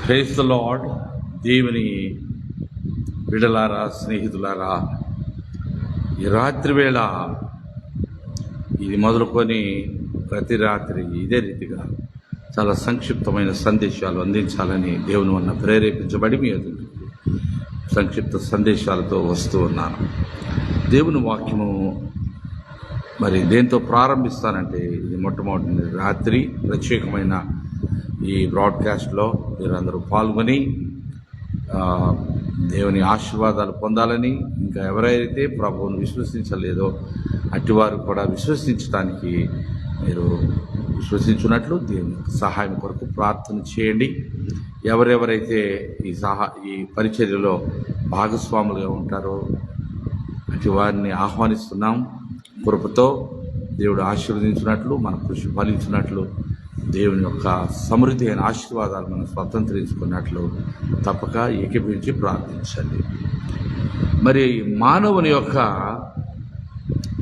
Praise the lord. దేవుని బిడ్డలారా, స్నేహితులారా, ఈ రాత్రి వేళ ఇది మొదలుకొని ప్రతి రాత్రి ఇదే రీతిగా చాలా సంక్షిప్తమైన సందేశాలు అందించాలని దేవుని వల్ల ప్రేరేపించబడి మీ ఎదురు సంక్షిప్త సందేశాలతో వస్తూ ఉన్నాను. దేవుని వాక్యము మరి దేంతో ప్రారంభిస్తానంటే, ఇది మొట్టమొదటి రాత్రి ప్రత్యేకమైన ఈ బ్రాడ్కాస్ట్లో మీరందరూ పాల్గొని దేవుని ఆశీర్వాదాలు పొందాలని, ఇంకా ఎవరైతే ప్రభువును విశ్వసించలేదో అటివారు కూడా విశ్వసించడానికి మీరు విశ్వసించున్నట్లు దేవుని సహాయం కొరకు ప్రార్థన చేయండి. ఎవరెవరైతే ఈ పరిచర్యలో భాగస్వాములుగా ఉంటారో అటు వారిని ఆహ్వానిస్తున్నాం. కృపతో దేవుడు ఆశీర్వదించినట్లు, మన కృషి ఫలించినట్లు, దేవుని యొక్క సమృద్ధి అయిన ఆశీర్వాదాలు మనం స్వతంత్రించుకున్నట్లు తప్పక ఏకీభవించి ప్రార్థించండి. మరి మానవుని యొక్క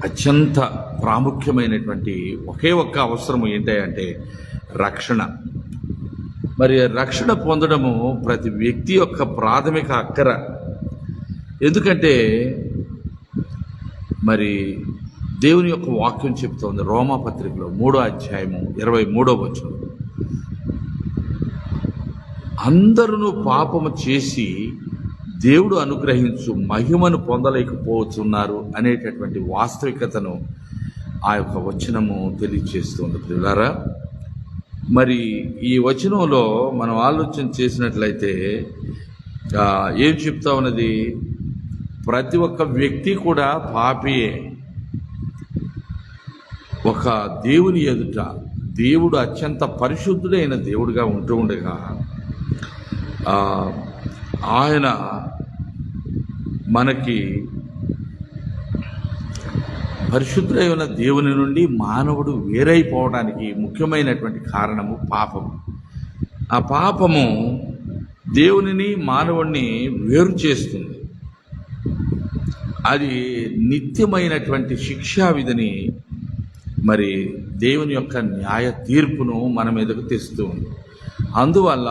అత్యంత ప్రాముఖ్యమైనటువంటి ఒకే ఒక్క అవసరం ఏంటంటే రక్షణ. మరి రక్షణ పొందడము ప్రతి వ్యక్తి యొక్క ప్రాథమిక అక్కర. ఎందుకంటే మరి దేవుని యొక్క వాక్యం చెప్తోంది రోమా పత్రికలో 3వ అధ్యాయము 23వ వచనం, అందరూ పాపము చేసి దేవుడు అనుగ్రహించు మహిమను పొందలేకపోతున్నారు అనేటటువంటి వాస్తవికతను ఆ యొక్క వచనము తెలియజేస్తుంది. ప్రియులారా, మరి ఈ వచనంలో మనం ఆలోచన చేసినట్లయితే ఏం చెప్తా ఉన్నది? ప్రతి ఒక్క వ్యక్తి కూడా పాపియే. ఒక దేవుని ఎదుట దేవుడు అత్యంత పరిశుద్ధుడైన దేవుడిగా ఉంటూ ఉండగా ఆయన మనకి పరిశుద్ధుడైన దేవుని నుండి మానవుడు వేరైపోవడానికి ముఖ్యమైనటువంటి కారణము పాపము. ఆ పాపము దేవునిని మానవుడిని వేరు చేస్తుంది. అది నిత్యమైనటువంటి శిక్షా విధిని, మరి దేవుని యొక్క న్యాయ తీర్పును మన మీదకు తెస్తూ ఉంది. అందువల్ల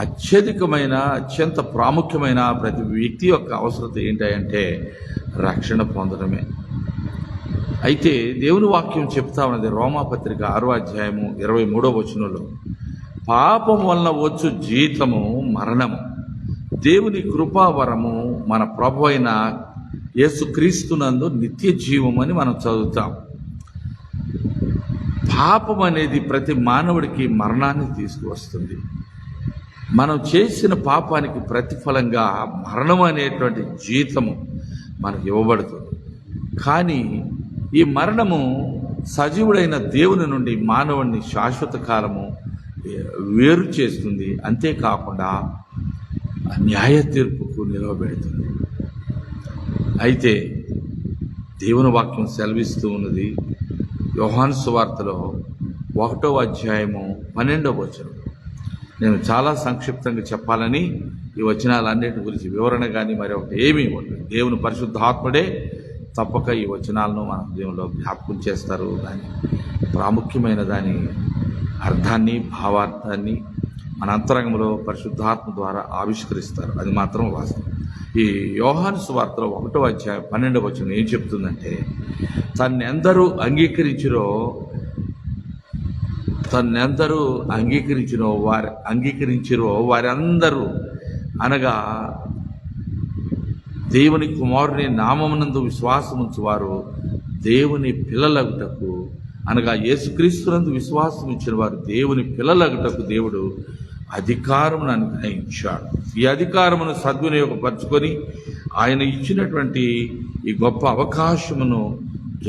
అత్యధికమైన ప్రాముఖ్యమైన ప్రతి వ్యక్తి యొక్క అవసరత ఏంటంటే రక్షణ పొందడమే. అయితే దేవుని వాక్యం చెప్తా ఉన్నది రోమాపత్రిక 6వ అధ్యాయము 23వ వచనంలో, పాపం వలన వచ్చు జీతము మరణము, దేవుని కృపావరము మన ప్రభు అయిన యేసుక్రీస్తునందు నిత్య జీవం అని మనం చదువుతాం. పాపం అనేది ప్రతి మానవుడికి మరణాన్ని తీసుకువస్తుంది. మనం చేసిన పాపానికి ప్రతిఫలంగా మరణం అనేటువంటి జీతము మనకు ఇవ్వబడుతుంది. కానీ ఈ మరణము సజీవుడైన దేవుని నుండి మానవుడిని శాశ్వత కాలము వేరు చేస్తుంది. అంతేకాకుండా న్యాయ తీర్పుకు నిలవబెడుతుంది. అయితే దేవుని వాక్యం సెలవిస్తూ ఉన్నది యోహాను సువార్తలో 1వ అధ్యాయము 12వ వచనం. నేను చాలా సంక్షిప్తంగా చెప్పాలని ఈ వచనాలన్నిటి గురించి వివరణ కానీ మరి ఒకటి ఏమీ ఉండదు. దేవుని పరిశుద్ధాత్ముడే తప్పక ఈ వచనాలను మన దేవునిలో జ్ఞాపకం చేస్తారు. దాని ప్రాముఖ్యమైన దాని అర్థాన్ని, భావార్థాన్ని మన అంతరంగంలో పరిశుద్ధాత్మ ద్వారా ఆవిష్కరిస్తారు. అది మాత్రం వాస్తవం. ఈ యోహాను సువార్తలో 1వ అధ్యాయం 12వ వచనం ఏం చెప్తుందంటే, తన్నెందరూ అంగీకరించిరో వారందరూ, అనగా దేవుని కుమారుని నామమునందు విశ్వాసముంచు వారు దేవుని పిల్లలగుటకు, అనగా యేసుక్రీస్తునందు విశ్వాసం ఇచ్చిన వారు దేవుని పిల్లలగుటకు దేవుడు అధికారమును అనుగ్రహించాడు. ఈ అధికారమును సద్వినియోగపరచుకొని ఆయన ఇచ్చినటువంటి ఈ గొప్ప అవకాశమును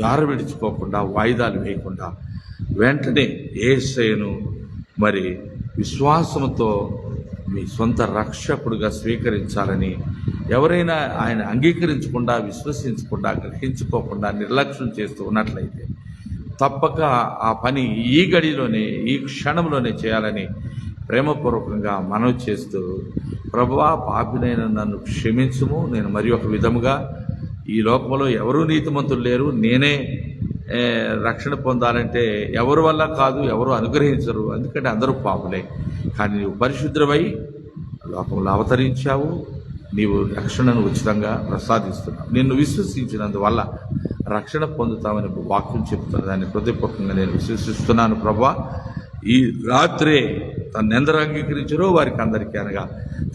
జారవిడుచుకోకుండా, వాయిదాలు వేయకుండా వెంటనే యేసయ్యను మరి విశ్వాసముతో మీ సొంత రక్షకుడుగా స్వీకరించాలని, ఎవరైనా ఆయన అంగీకరించకుండా, విశ్వసించకుండా, గ్రహించుకోకుండా నిర్లక్ష్యం చేస్తూ ఉన్నట్లయితే తప్పక ఆ పని ఈ గడిలోనే, ఈ క్షణంలోనే చేయాలని ప్రేమపూర్వకంగా మనవి చేస్తూ, ప్రభువా, పాపినైన నన్ను క్షమించుము. నేను మరి ఒక విధముగా, ఈ లోకంలో ఎవరూ నీతిమంతులు లేరు, నేనే రక్షణ పొందాలంటే ఎవరి వల్ల కాదు, ఎవరు అనుగ్రహించరు, ఎందుకంటే అందరూ పాపులే. కానీ నీవు పరిశుద్ధమై లోకంలో అవతరించావు, నీవు రక్షణను ఉచితంగా ప్రసాదిస్తున్నావు. నిన్ను విశ్వసించినందువల్ల రక్షణ పొందుతామని వాక్యం చెప్తున్న దాన్ని హృదయపూర్వకంగా నేను విశ్వసిస్తున్నాను. ప్రభా, ఈ రాత్రే తన్నెందరూ అంగీకరించారో వారికి అందరికీ, అనగా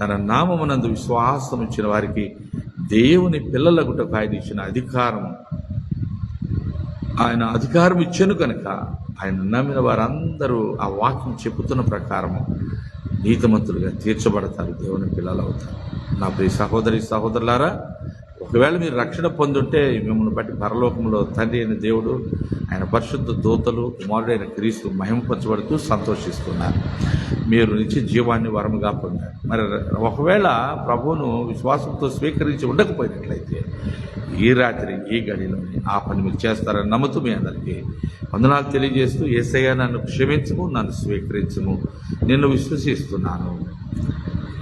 తన నామమునందు విశ్వాసం ఇచ్చిన వారికి దేవుని పిల్లలగుటకు ఆయన ఇచ్చిన అధికారం, ఆయన అధికారం ఇచ్చాను కనుక ఆయన నమ్మిన వారందరూ ఆ వాక్యం చెబుతున్న ప్రకారము నీతిమంతులుగా తీర్చబడతారు, దేవుని పిల్లలు అవుతారు. నా ప్రియ సహోదరి సహోదరులారా, ఒకవేళ మీరు రక్షణ పొందుంటే మిమ్మల్ని బట్టి పరలోకంలో తండ్రి అయిన దేవుడు, ఆయన పరిశుద్ధ దూతలు, కుమారుడైన క్రీస్తు మహిమపరచబడుతూ సంతోషిస్తున్నారు. మీరు నిత్య జీవాన్ని వరముగా పొందారు. మరి ఒకవేళ ప్రభువును విశ్వాసంతో స్వీకరించి ఉండకపోయినట్లయితే ఈ రాత్రి ఈ గడిలోని ఆ పని మీరు చేస్తారని నమ్ముతూ మీ అందరికీ వందనాలు తెలియజేస్తూ, యేసయ్య నన్ను క్షమించము, నన్ను స్వీకరించము, నిన్ను విశ్వసిస్తున్నాను,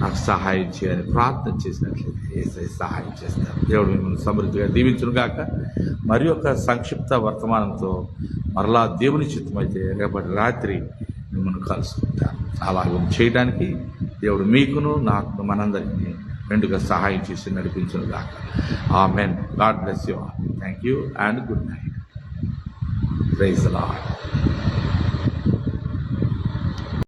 నాకు సహాయం చేయని ప్రార్థన చేసినట్లయితే యేసయ్య సహాయం చేస్తారు. దేవుడు మిమ్మల్ని సమృద్ధిగా దీవించును గాక. మరి ఒక సంక్షిప్త వర్తమానంతో మరలా దేవుని చిత్తమైతే రేపటి రాత్రి మిమ్మల్ని కలుసుకుంటాను. అలాగే చేయడానికి దేవుడు మీకును నాకు మనందరికీ రెండుగా సహాయం చేసి నడిపించును గాక. Amen. God bless you all. Thank you and good night. Praise the lord.